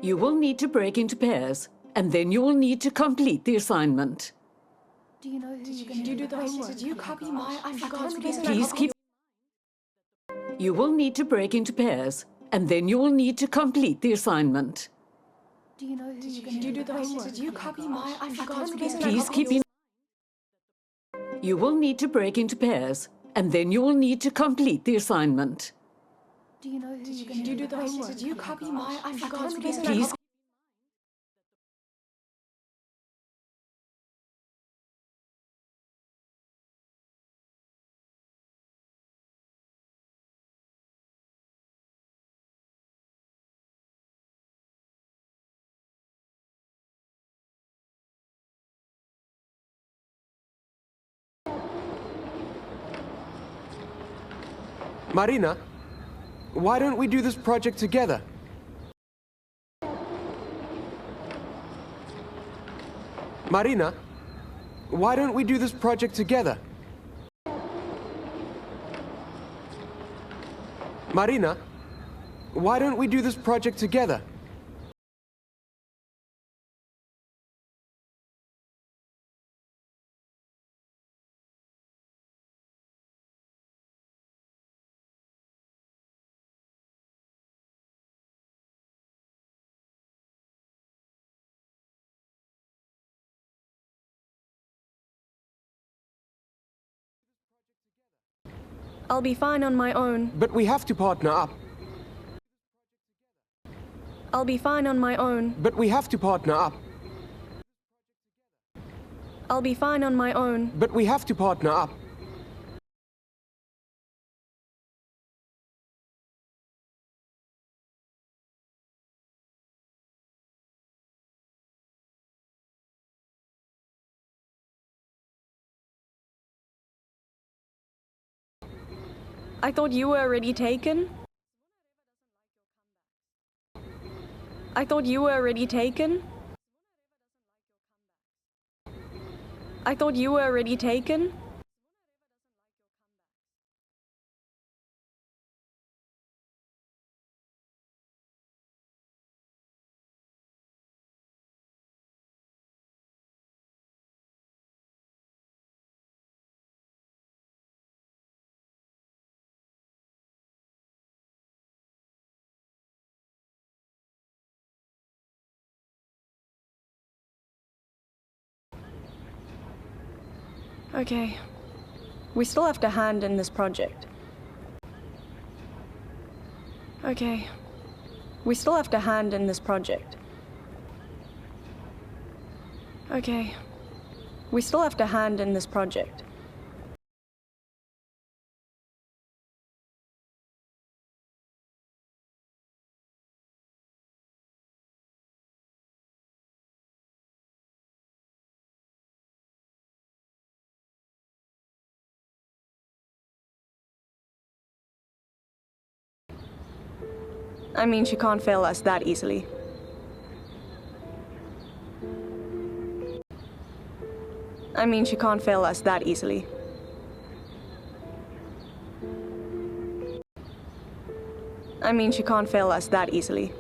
You will need to break into pairs, and then you will need to complete the assignment. Do you know who you're going to do the homework? Did you copy my? I forgot to Please keep. You will need to break into pairs, and then you will need to complete the assignment. Do you know who you're going to do the homework? Did you copy my? I forgot to Please keep in. You will need to break into pairs, and then you will need to complete the assignment. Do you know who you're going to do the homework? Did you copy my? I forgot to Please. Marina, why don't we do this project together? Marina, why don't we do this project together? Marina, why don't we do this project together? I'll be fine on my own. But we have to partner up. I'll be fine on my own. But we have to partner up. I'll be fine on my own. But we have to partner up. I thought you were already taken. I thought you were already taken. I thought you were already taken. Okay. We still have to hand in this project. Okay. We still have to hand in this project. Okay. We still have to hand in this project. I mean, she can't fail us that easily. I mean, she can't fail us that easily. I mean, she can't fail us that easily.